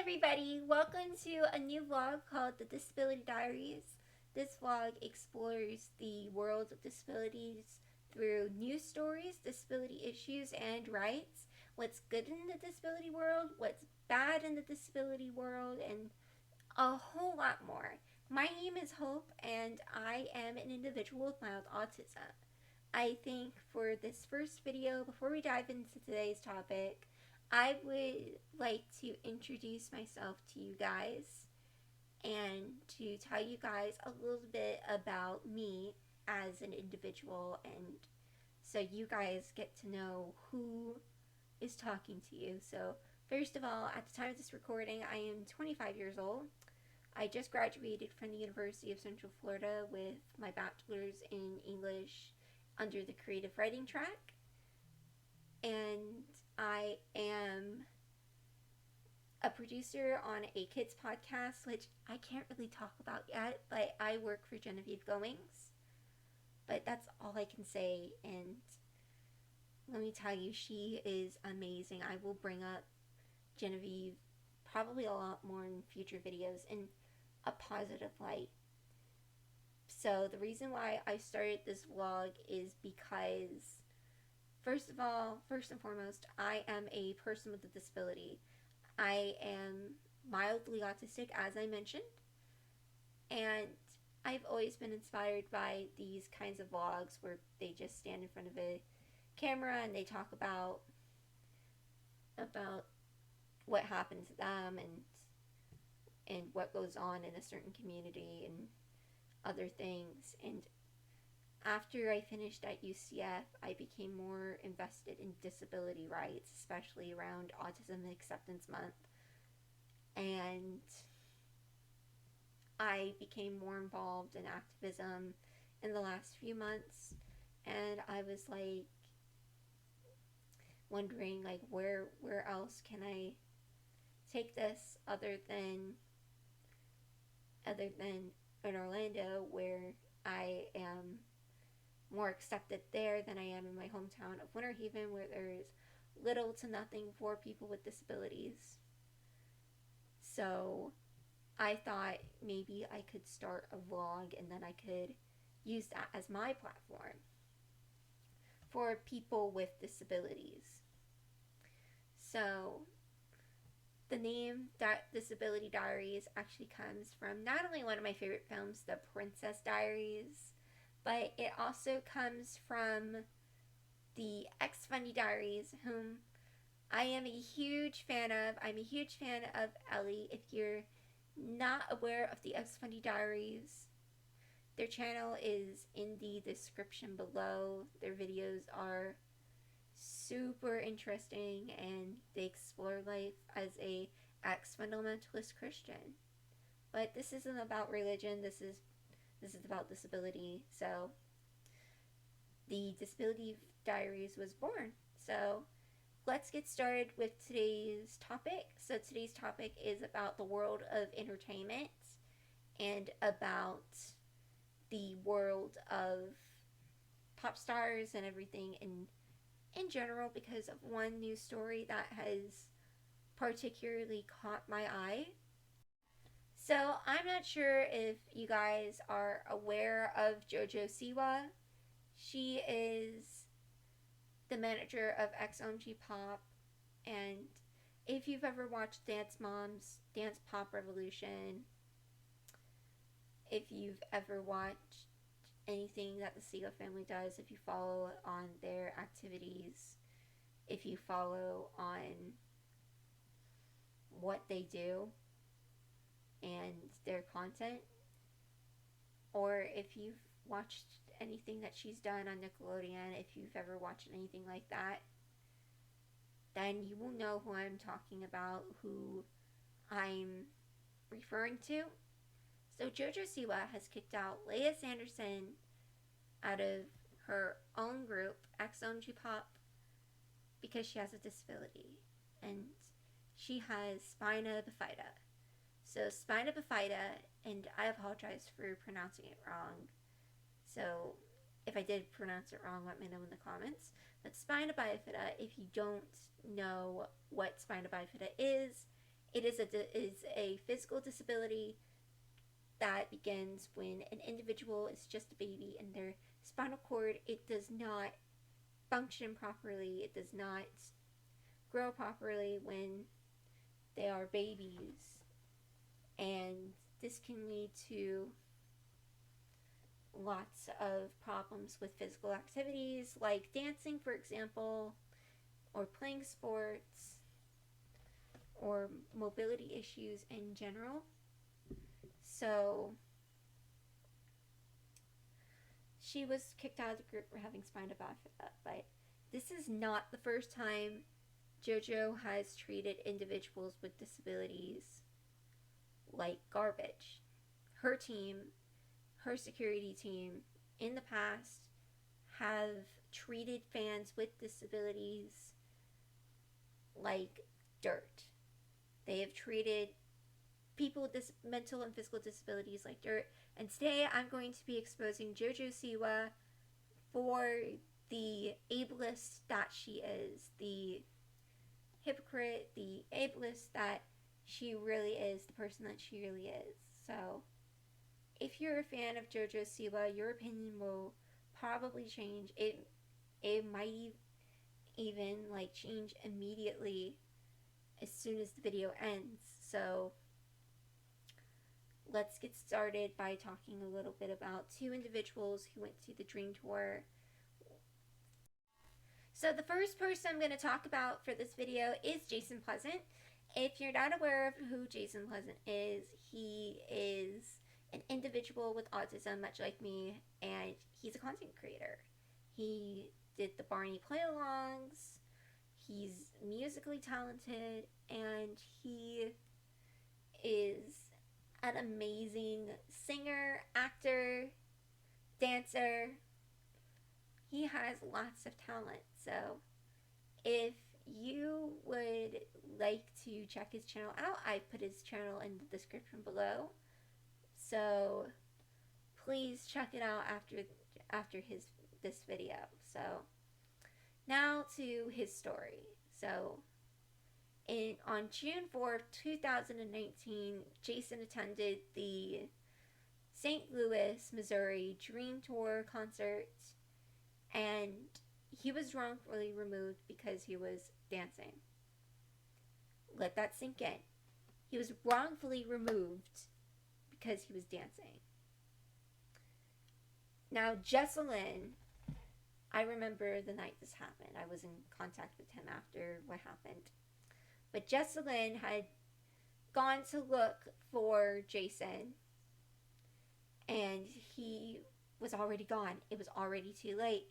everybody, welcome to a new vlog called the Disability Diaries. This vlog explores the world of disabilities through news stories, disability issues and rights, what's good in the disability world, what's bad in the disability world, and a whole lot more. My name is Hope and I am an individual with mild autism. I think for this first video, before we dive into today's topic, I would like to introduce myself to you guys and to tell you guys a little bit about me as an individual, and so you guys get to know who is talking to you. So first of all, at the time of this recording, I am 25 years old. I just graduated from the University of Central Florida with my bachelor's in English under the creative writing track, and I am a producer on a kids podcast, which I can't really talk about yet, but I work for Genevieve Goings. But that's all I can say, and let me tell you, she is amazing. I will bring up Genevieve probably a lot more in future videos in a positive light. So the reason why I started this vlog is because first and foremost, I am a person with a disability. I am mildly autistic, as I mentioned, and I've always been inspired by these kinds of vlogs where they just stand in front of a camera and they talk about what happened to them and what goes on in a certain community and other things. And after I finished at UCF, I became more invested in disability rights, especially around Autism Acceptance Month. And I became more involved in activism in the last few months. And I was like wondering where else can I take this other than in Orlando, where I am more accepted there than I am in my hometown of Winter Haven, where there is little to nothing for people with disabilities. So I thought maybe I could start a vlog and then I could use that as my platform for people with disabilities. So the name Disability Diaries actually comes from not only one of my favorite films, The Princess Diaries, but it also comes from the X Funny Diaries, whom I am a huge fan of. I'm a huge fan of Ellie. If you're not aware of the X Funny Diaries, their channel is in the description below. Their videos are super interesting and they explore life as a ex-fundamentalist Christian. But this isn't about religion, this is about disability. So the Disability Diaries was born. So let's get started with today's topic. So today's topic is about the world of entertainment and about the world of pop stars and everything in general, because of one news story that has particularly caught my eye. So I'm not sure if you guys are aware of Jojo Siwa. She is the manager of XOMG Pop, and if you've ever watched Dance Mom's Dance Pop Revolution, if you've ever watched anything that the Siwa family does, if you follow on their activities, if you follow on what they do and their content, or if you've watched anything that she's done on Nickelodeon, if you've ever watched anything like that, then you will know who I'm talking about, who I'm referring to. So Jojo Siwa has kicked out Leigha Sanderson out of her own group, XOMG Pop, because she has a disability, and she has spina bifida. So spina bifida, and I apologize for pronouncing it wrong, so if I did pronounce it wrong, let me know in the comments. But spina bifida, if you don't know what spina bifida is It is a physical disability that begins when an individual is just a baby and their spinal cord, it does not function properly. It does not grow properly when they are babies. And this can lead to lots of problems with physical activities like dancing, for example, or playing sports, or mobility issues in general. So she was kicked out of the group for having spina bifida, but this is not the first time Jojo has treated individuals with disabilities like garbage. Her team, her security team, in the past have treated fans with disabilities like dirt. They have treated people with mental and physical disabilities like dirt. And today I'm going to be exposing Jojo Siwa for the ableist that she is, the hypocrite, the ableist that she really is, the person that she really is. So if you're a fan of Jojo Siwa, your opinion will probably change. It might even like change immediately as soon as the video ends. So let's get started by talking a little bit about two individuals who went to the D.R.E.A.M tour. So the first person I'm going to talk about for this video is Jason Pleasant. If you're not aware of who Jason Pleasant is, he is an individual with autism, much like me, and he's a content creator. He did the Barney play-alongs, he's musically talented, and he is an amazing singer, actor, dancer. He has lots of talent. So if you would like to check his channel out, I put his channel in the description below. So please check it out after this video. So now to his story. So on June 4th, 2019, Jason attended the St. Louis, Missouri D.R.E.A.M tour concert, and he was wrongfully removed because he was dancing. Let that sink in. He was wrongfully removed because he was dancing. Now, Jesselyn, I remember the night this happened. I was in contact with him after what happened. But Jesselyn had gone to look for Jason, and he was already gone. It was already too late.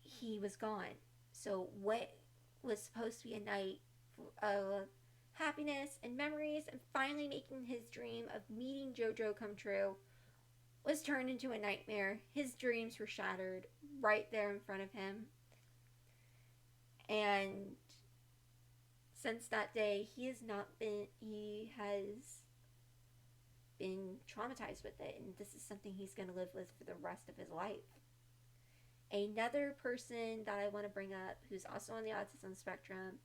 He was gone. So what was supposed to be a night of happiness and memories and finally making his dream of meeting Jojo come true was turned into a nightmare. His dreams were shattered right there in front of him. And since that day, he has been traumatized with it, and this is something he's going to live with for the rest of his life. Another person that I want to bring up who's also on the autism spectrum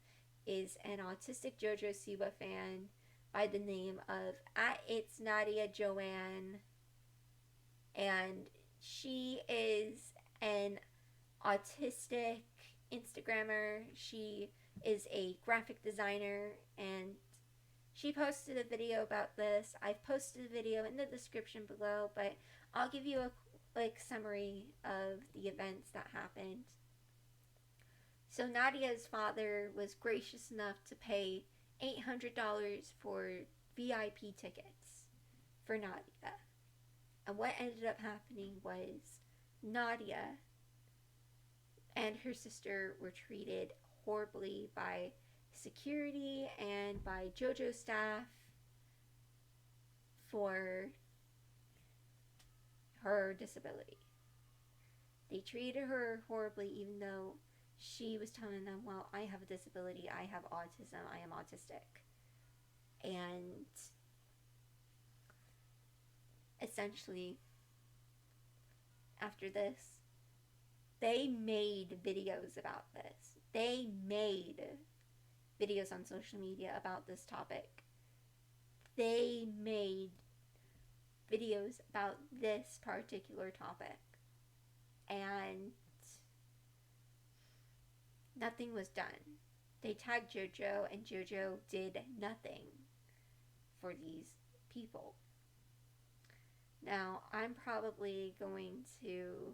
is an autistic Jojo Siwa fan by the name of itsnadiajoanne, and she is an autistic Instagrammer. She is a graphic designer, and she posted a video about this. I've posted a video in the description below, but I'll give you a quick summary of the events that happened. So Nadia's father was gracious enough to pay $800 for VIP tickets for Nadia. And what ended up happening was Nadia and her sister were treated horribly by security and by Jojo staff for her disability. They treated her horribly, even though she was telling them, well, I have a disability, I have autism, I am autistic. And essentially, after this, they made videos about this. They made videos on social media about this topic. They made videos about this particular topic, and nothing was done. They tagged Jojo, and Jojo did nothing for these people. Now, I'm probably going to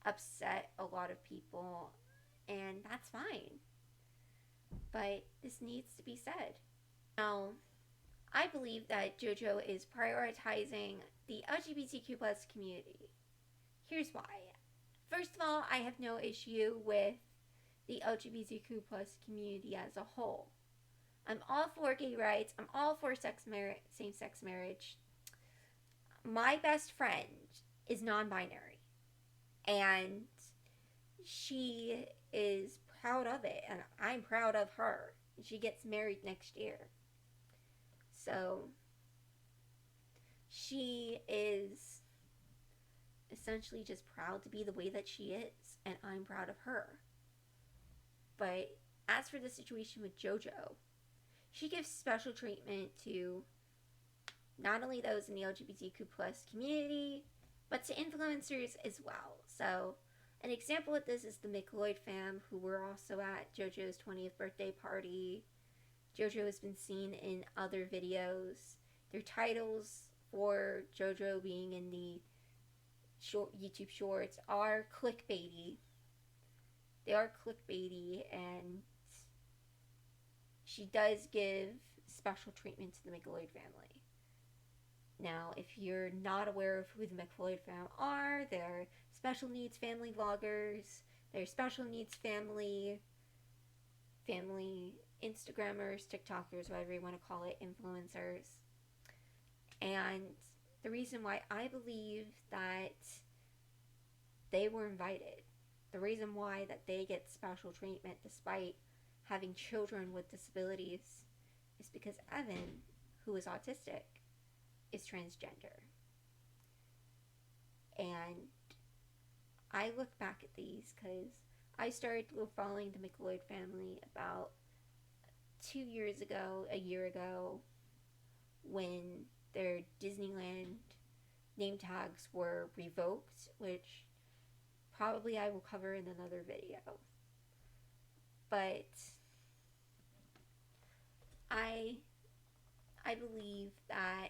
upset a lot of people, and that's fine. But this needs to be said. Now, I believe that Jojo is prioritizing the LGBTQ plus community. Here's why. First of all, I have no issue with the LGBTQ plus community as a whole. I'm all for gay rights. I'm all for same-sex marriage. My best friend is non-binary, and she is proud of it, and I'm proud of her. She gets married next year. So she is essentially just proud to be the way that she is, and I'm proud of her. But as for the situation with Jojo, she gives special treatment to not only those in the LGBTQ plus community, but to influencers as well. So an example of this is the McLeod fam, who were also at Jojo's 20th birthday party. Jojo has been seen in other videos. Their titles for Jojo being in the YouTube shorts are clickbaity. They are clickbaity, and she does give special treatment to the McLeod family. Now, if you're not aware of who the McLeod fam are, they're special needs family vloggers, they're special needs family Instagrammers, TikTokers, whatever you want to call it, influencers. And the reason why I believe that they were invited, the reason why that they get special treatment despite having children with disabilities, is because Evan, who is autistic, is transgender. And I look back at these because I started following the McLeod family about 2 years ago, a year ago, when their Disneyland name tags were revoked, which probably I will cover in another video. But I believe that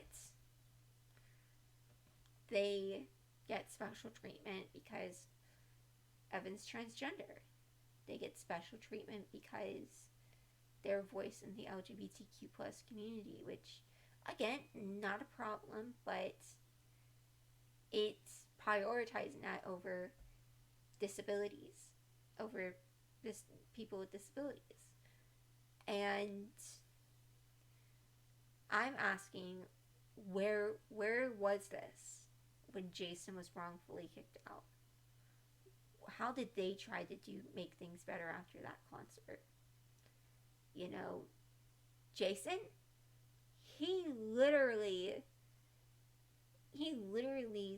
they get special treatment because Evan's transgender. They get special treatment because their voice in the LGBTQ plus community, which, again, not a problem, but it's prioritizing that over disabilities, over people with disabilities. And I'm asking, where was this when Jason was wrongfully kicked out? How did they try to make things better after that concert? You know, Jason, he literally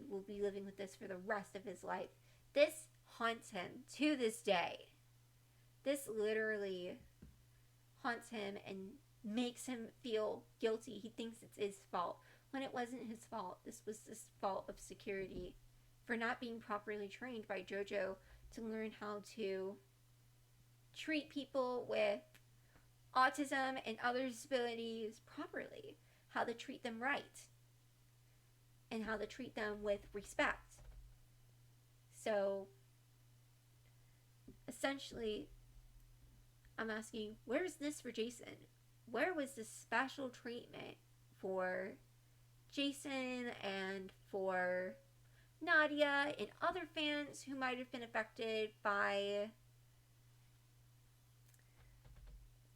will be living with this for the rest of his life. This haunts him to this day. This literally haunts him and makes him feel guilty. He thinks it's his fault when it wasn't his fault. This was the fault of security for not being properly trained by Jojo to learn how to treat people with autism and other disabilities properly, how to treat them right, and how to treat them with respect. So essentially, I'm asking, where's this for Jason? Where was this special treatment for Jason and for Nadia and other fans who might have been affected by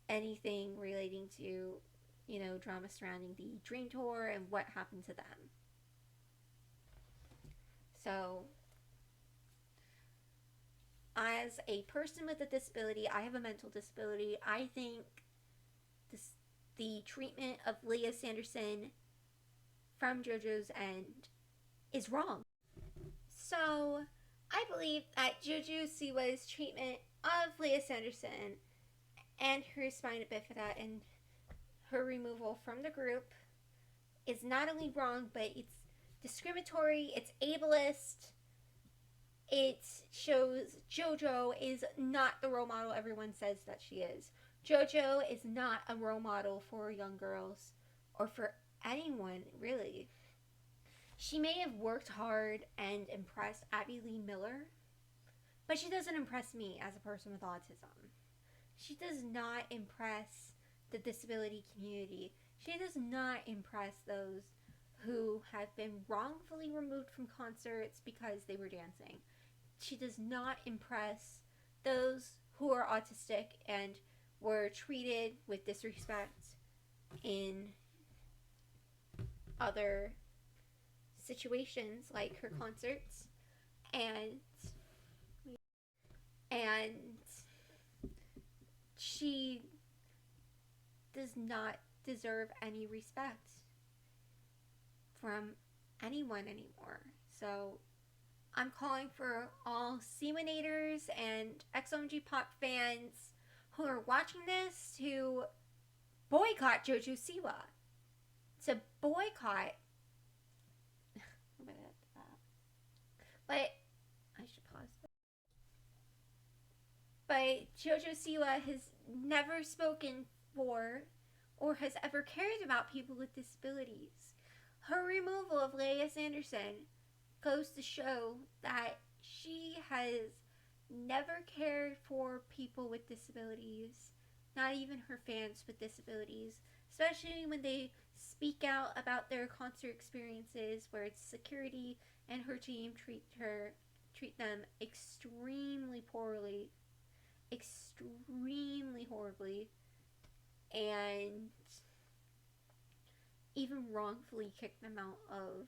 anything relating to, drama surrounding the Dream Tour and what happened to them? So, as a person with a disability, I have a mental disability, I think the treatment of Leigha Sanderson from JoJo's end is wrong. So, I believe that Jojo Siwa's treatment of Leigha Sanderson and her spina bifida, and her removal from the group is not only wrong, but it's discriminatory, it's ableist. It shows Jojo is not the role model everyone says that she is. Jojo is not a role model for young girls or for anyone, really. She may have worked hard and impressed Abby Lee Miller, but she doesn't impress me as a person with autism. She does not impress the disability community. She does not impress those who have been wrongfully removed from concerts because they were dancing. She does not impress those who are autistic and were treated with disrespect in other situations like her concerts, and she does not deserve any respect from anyone anymore. So I'm calling for all Siwanators and XOMG Pop fans who are watching this to boycott Jojo Siwa. To boycott. But I should pause. But Jojo Siwa has never spoken for or has ever cared about people with disabilities. Her removal of Leigha Sanderson goes to show that she has never cared for people with disabilities, not even her fans with disabilities, especially when they speak out about their concert experiences where it's security and her team treat them extremely poorly, extremely horribly, and even wrongfully kick them out of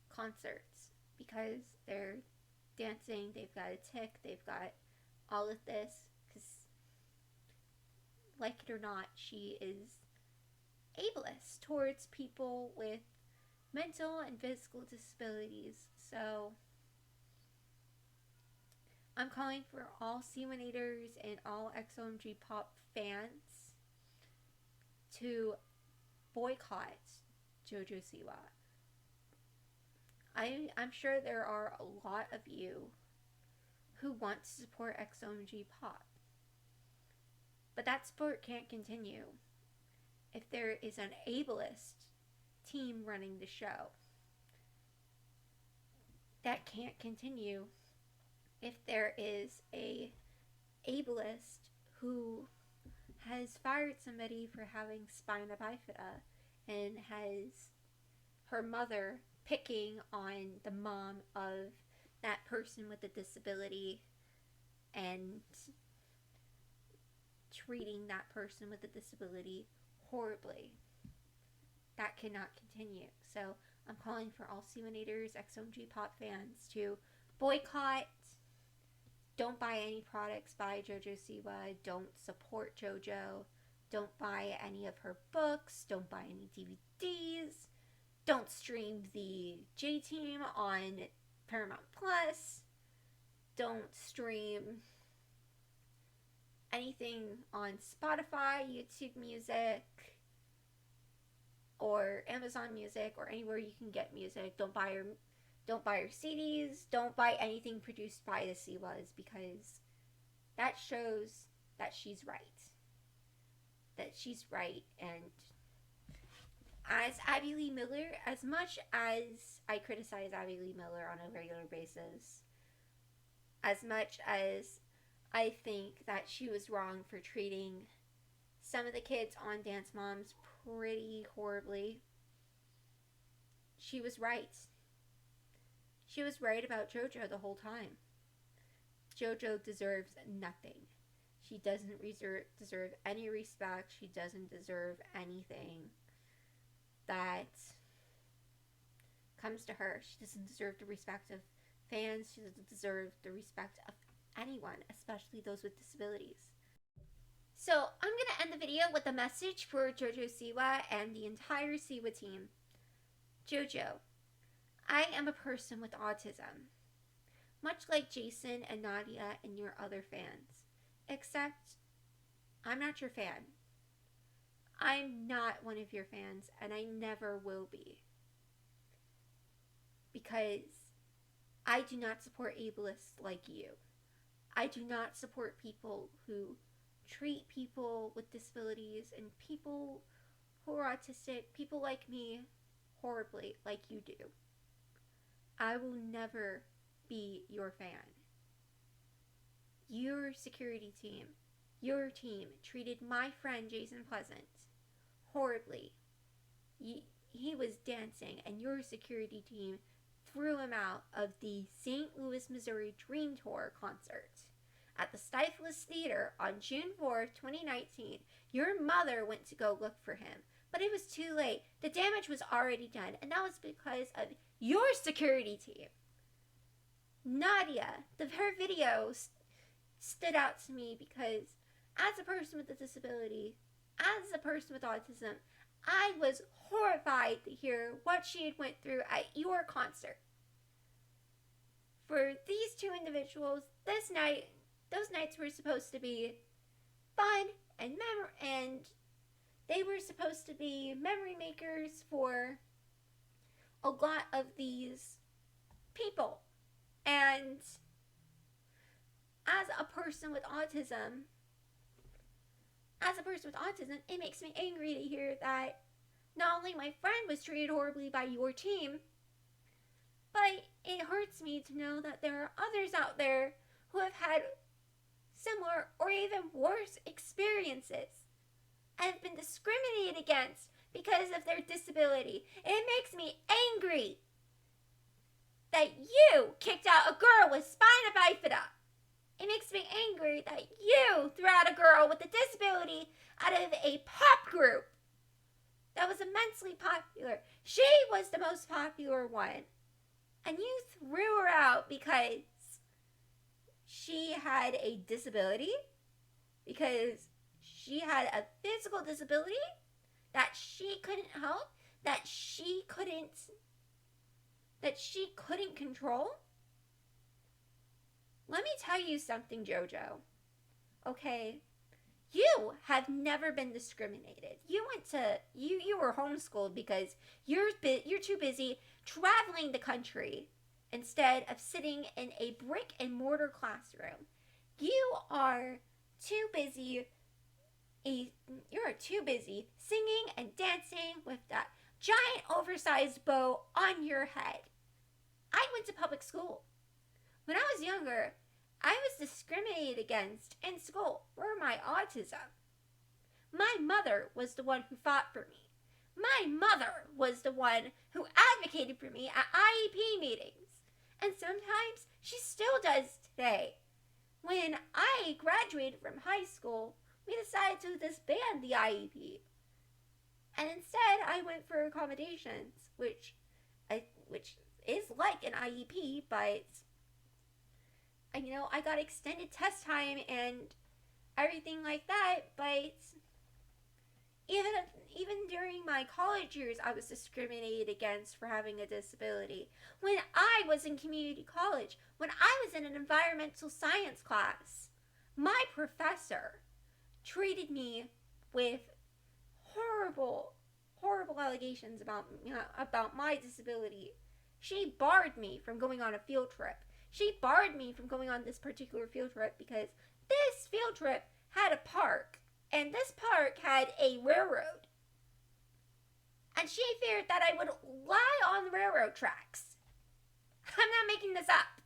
concerts because they're dancing, they've got a tick, they've got all of this, because like it or not, she is ableist towards people with mental and physical disabilities. So I'm calling for all Siwanators and all XOMG Pop fans to boycott Jojo Siwa. I'm sure there are a lot of you who want to support XOMG Pop, but that sport can't continue if there is an ableist team running the show. That can't continue if there is a ableist who has fired somebody for having spina bifida and has her mother picking on the mom of that person with a disability and treating that person with a disability horribly. That cannot continue. So I'm calling for all Siwanators, XOMG Pop fans to boycott. Don't buy any products by Jojo Siwa. Don't support Jojo. Don't buy any of her books. Don't buy any DVDs. Don't stream the J-Team on Paramount Plus. Don't stream anything on Spotify, YouTube Music, or Amazon Music, or anywhere you can get music. Don't buy her CDs. Don't buy anything produced by the Siwas, because that shows that she's right. That she's right. And as Abby Lee Miller, as much as I criticize Abby Lee Miller on a regular basis, as much as I think that she was wrong for treating some of the kids on Dance Moms pretty horribly, she was right. She was right about Jojo the whole time. Jojo deserves nothing. She doesn't deserve any respect. She doesn't deserve anything that comes to her. She doesn't deserve the respect of fans. She doesn't deserve the respect of anyone, especially those with disabilities. So I'm going to end the video with a message for Jojo Siwa and the entire Siwa team. Jojo, I am a person with autism, much like Jason and Nadia and your other fans, except I'm not your fan. I'm not one of your fans, and I never will be. Because I do not support ableists like you. I do not support people who treat people with disabilities and people who are autistic, people like me, horribly, like you do. I will never be your fan. Your security team, your team treated my friend Jason Pleasant horribly. He was dancing, and your security team threw him out of the St. Louis, Missouri Dream Tour concert at the Stifles Theater on June 4th, 2019. Your mother went to go look for him, but it was too late. The damage was already done, and that was because of your security team. Nadia, her video stood out to me because as a person with a disability, as a person with autism, I was horrified to hear what she had went through at your concert. For these two individuals, those nights were supposed to be fun and they were supposed to be memory makers for a lot of these people. And as a person with autism, it makes me angry to hear that not only my friend was treated horribly by your team, but it hurts me to know that there are others out there who have had similar or even worse experiences and have been discriminated against because of their disability. It makes me angry that you kicked out a girl with spina bifida. It makes me angry that you threw out a girl with a disability out of a pop group that was immensely popular. She was the most popular one. And you threw her out because she had a disability? Because she had a physical disability that she couldn't help? That she couldn't control? Let me tell you something, Jojo. Okay? You have never been discriminated. You were homeschooled because you're too busy traveling the country instead of sitting in a brick and mortar classroom. You are too busy singing and dancing with that giant oversized bow on your head. I went to public school. When I was younger, I was discriminated against in school for my autism. My mother was the one who fought for me. My mother was the one who advocated for me at IEP meetings. And sometimes she still does today. When I graduated from high school, we decided to disband the IEP. And instead, I went for accommodations, which is like an IEP, but I got extended test time and everything like that, but even during my college years, I was discriminated against for having a disability. When I was in community college, when I was in an environmental science class, my professor treated me with horrible allegations about my disability. She barred me from going on a field trip. She barred me from going on this particular field trip because this field trip had a park, and this park had a railroad. And she feared that I would lie on the railroad tracks. I'm not making this up.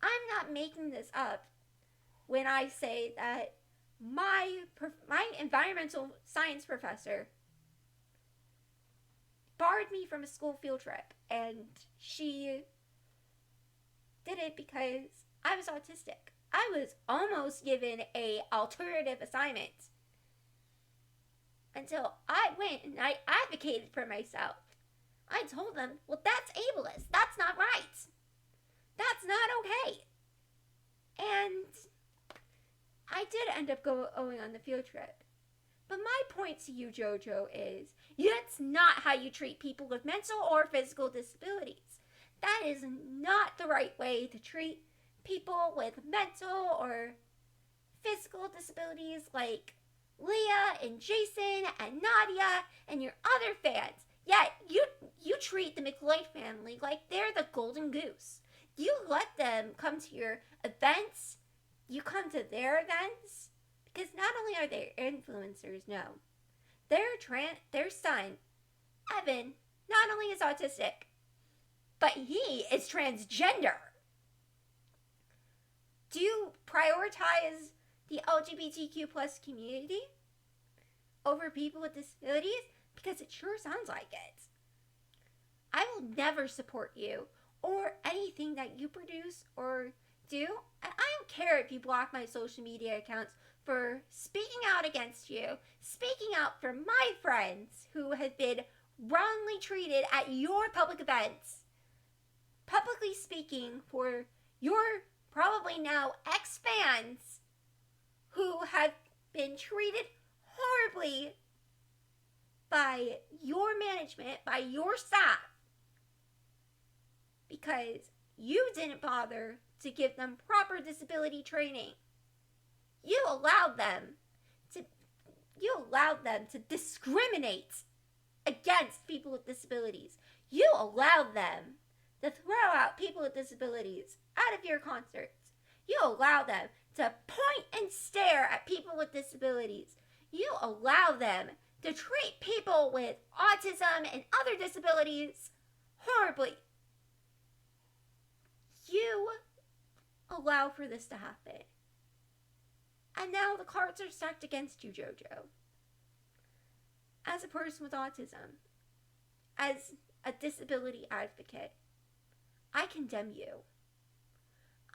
I'm not making this up when I say that my environmental science professor barred me from a school field trip, and she did it because I was autistic. I was almost given a alternative assignment until I went and I advocated for myself. I told them, well, that's ableist. That's not right. That's not okay. And I did end up going on the field trip. But my point to you, Jojo, is that's not how you treat people with mental or physical disabilities. That is not the right way to treat people with mental or physical disabilities like Leigha and Jason and Nadia and your other fans. Yet you treat the McLeod family like they're the golden goose. You let them come to your events. You come to their events because not only are they influencers, no, their son Evan not only is autistic, but he is transgender. Do you prioritize the LGBTQ plus community over people with disabilities? Because it sure sounds like it. I will never support you or anything that you produce or do. And I don't care if you block my social media accounts for speaking out against you, speaking out for my friends who have been wrongly treated at your public events, publicly speaking for your probably now ex-fans who have been treated horribly by your management, by your staff, because you didn't bother to give them proper disability training. You allowed them to discriminate against people with disabilities. You allowed them to throw out people with disabilities out of your concerts. You allow them to point and stare at people with disabilities. You allow them to treat people with autism and other disabilities horribly. You allow for this to happen. And now the cards are stacked against you, Jojo. As a person with autism, as a disability advocate, I condemn you.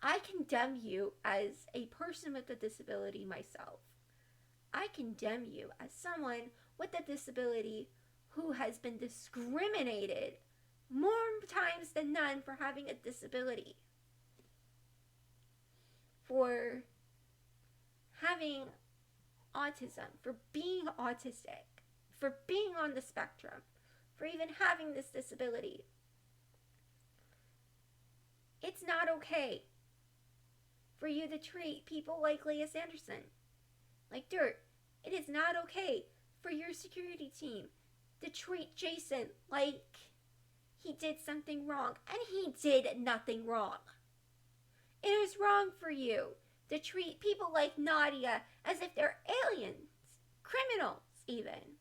I condemn you as a person with a disability myself. I condemn you as someone with a disability who has been discriminated more times than none for having a disability. For having autism, for being autistic, for being on the spectrum, for even having this disability. It's not okay for you to treat people like Leigha Sanderson, like dirt. It is not okay for your security team to treat Jason like he did something wrong, and he did nothing wrong. It is wrong for you to treat people like Nadia as if they're aliens, criminals even,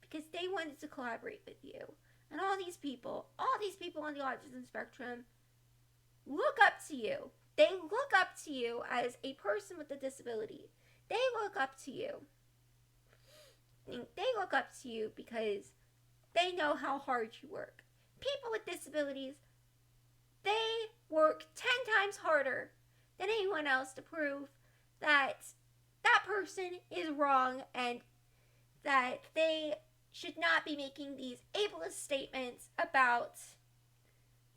because they wanted to collaborate with you. And all these people on the autism spectrum look up to you. They look up to you as a person with a disability. They look up to you. They look up to you because they know how hard you work. People with disabilities, they work 10 times harder than anyone else to prove that that person is wrong and that they should not be making these ableist statements about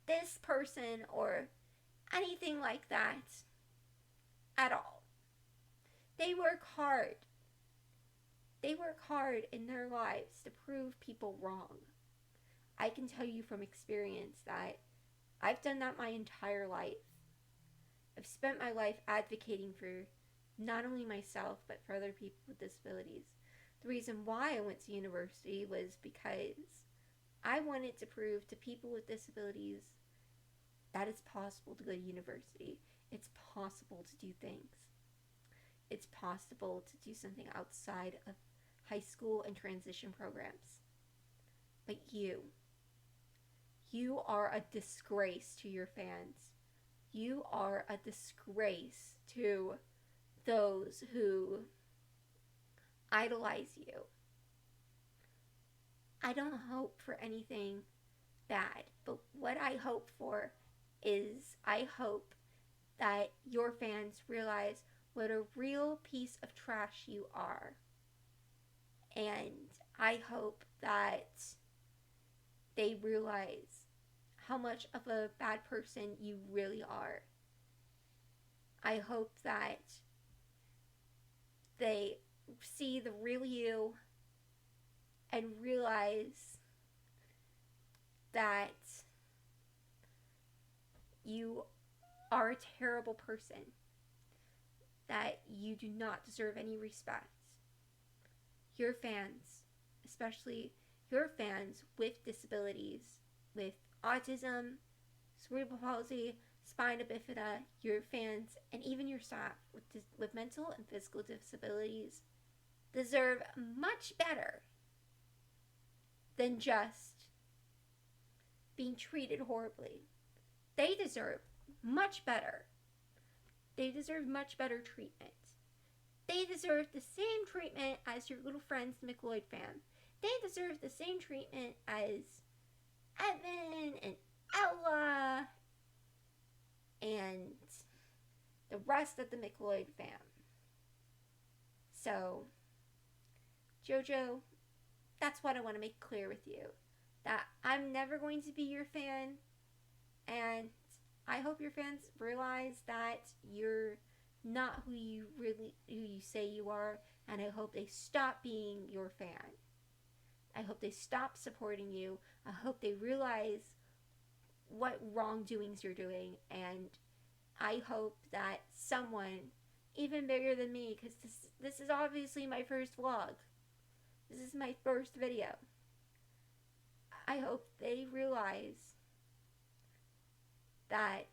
this person or anything like that at all. They work hard. They work hard in their lives to prove people wrong. I can tell you from experience that I've done that my entire life. I've spent my life advocating for not only myself, but for other people with disabilities. The reason why I went to university was because I wanted to prove to people with disabilities that it's possible to go to university. It's possible to do things. It's possible to do something outside of high school and transition programs. But you are a disgrace to your fans. You are a disgrace to those who idolize you. I don't hope for anything bad, but what I hope for is I hope that your fans realize what a real piece of trash you are. And I hope that they realize how much of a bad person you really are. I hope that they see the real you and realize that you are a terrible person. that you do not deserve any respect. Your fans, especially your fans with disabilities, with autism, cerebral palsy, spina bifida, your fans, and even your staff with mental and physical disabilities deserve much better than just being treated horribly. They deserve much better. They deserve much better treatment. They deserve the same treatment as your little friends, the McLeod fam. They deserve the same treatment as Evan and Ella and the rest of the McLeod fam. So, Jojo, that's what I want to make clear with you. That I'm never going to be your fan, and I hope your fans realize that you're not who you say you are, and I hope they stop being your fan. I hope they stop supporting you. I hope they realize what wrongdoings you're doing, and I hope that someone even bigger than me, because this is obviously my first vlog. This is my first video. I hope they realize that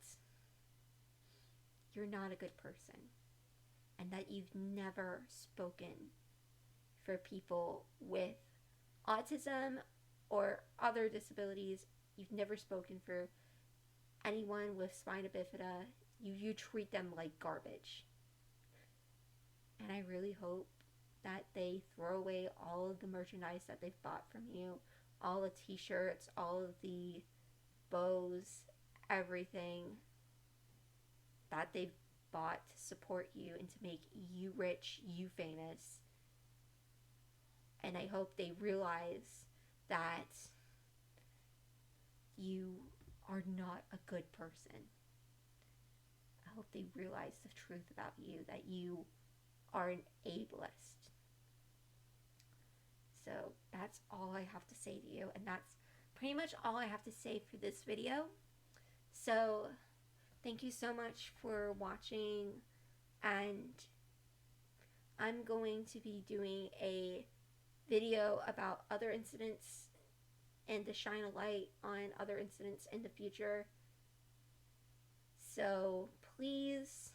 you're not a good person and that you've never spoken for people with autism or other disabilities. You've never spoken for anyone with spina bifida. You treat them like garbage. And I really hope that they throw away all of the merchandise that they've bought from you, all the t-shirts, all of the bows, everything that they've bought to support you and to make you rich, you famous. And I hope they realize that you are not a good person. I hope they realize the truth about you, that you are an ableist. So that's all I have to say to you, and that's pretty much all I have to say for this video. So thank you so much for watching, and I'm going to be doing a video about other incidents and to shine a light on other incidents in the future. So please,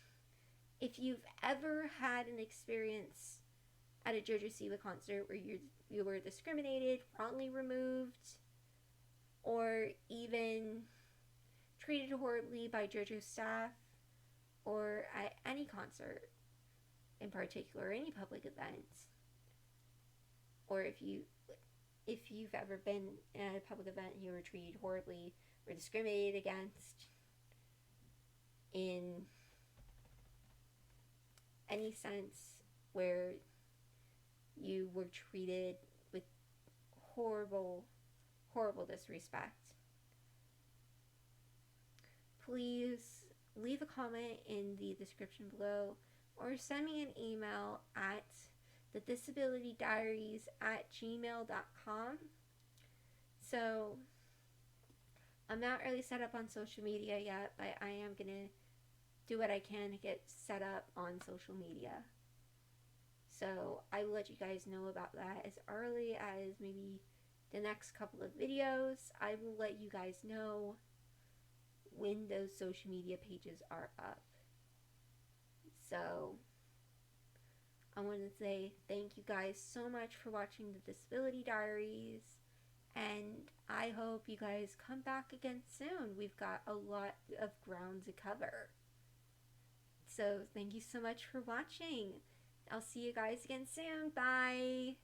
if you've ever had an experience at a Jojo Siwa concert where you were discriminated, wrongly removed, or even treated horribly by JoJo staff, or at any concert in particular, any public event, or if you've ever been in a public event and you were treated horribly or discriminated against in any sense, where you were treated with horrible disrespect, please leave a comment in the description below or send me an email at thedisabilitydiaries@gmail.com. So I'm not really set up on social media yet, but I am gonna do what I can to get set up on social media. So I will let you guys know about that as early as maybe the next couple of videos. I will let you guys know when those social media pages are up. So I want to say thank you guys so much for watching the Disability Diaries, and I hope you guys come back again soon. We've got a lot of ground to cover. So thank you so much for watching. I'll see you guys again soon. Bye!